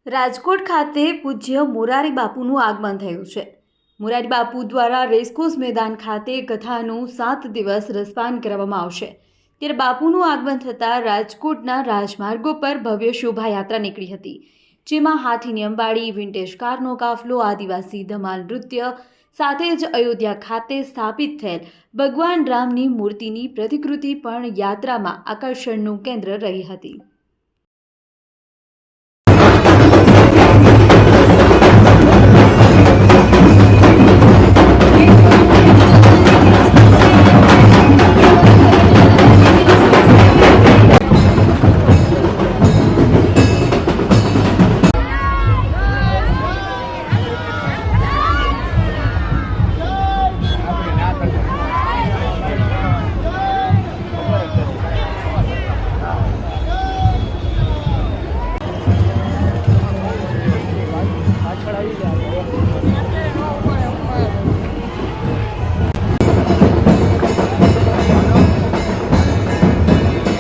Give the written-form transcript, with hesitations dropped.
રાજકોટ ખાતે પૂજ્ય મોરારી બાપુનું આગમન થયું છે। મોરારી બાપુ દ્વારા રેસકોર્સ મેદાન ખાતે કથાનું 7 દિવસ રસપાન કરવામાં આવશે। ત્યારે બાપુનું આગમન થતાં રાજકોટના રાજમાર્ગો પર ભવ્ય શોભાયાત્રા નીકળી હતી, જેમાં હાથીની અંબાડી, વિન્ટેજ કારનો કાફલો, આદિવાસી ધમાલ નૃત્ય સાથે જ અયોધ્યા ખાતે સ્થાપિત થયેલ ભગવાન રામની મૂર્તિની પ્રતિકૃતિ પણ યાત્રામાં આકર્ષણનું કેન્દ્ર રહી હતી।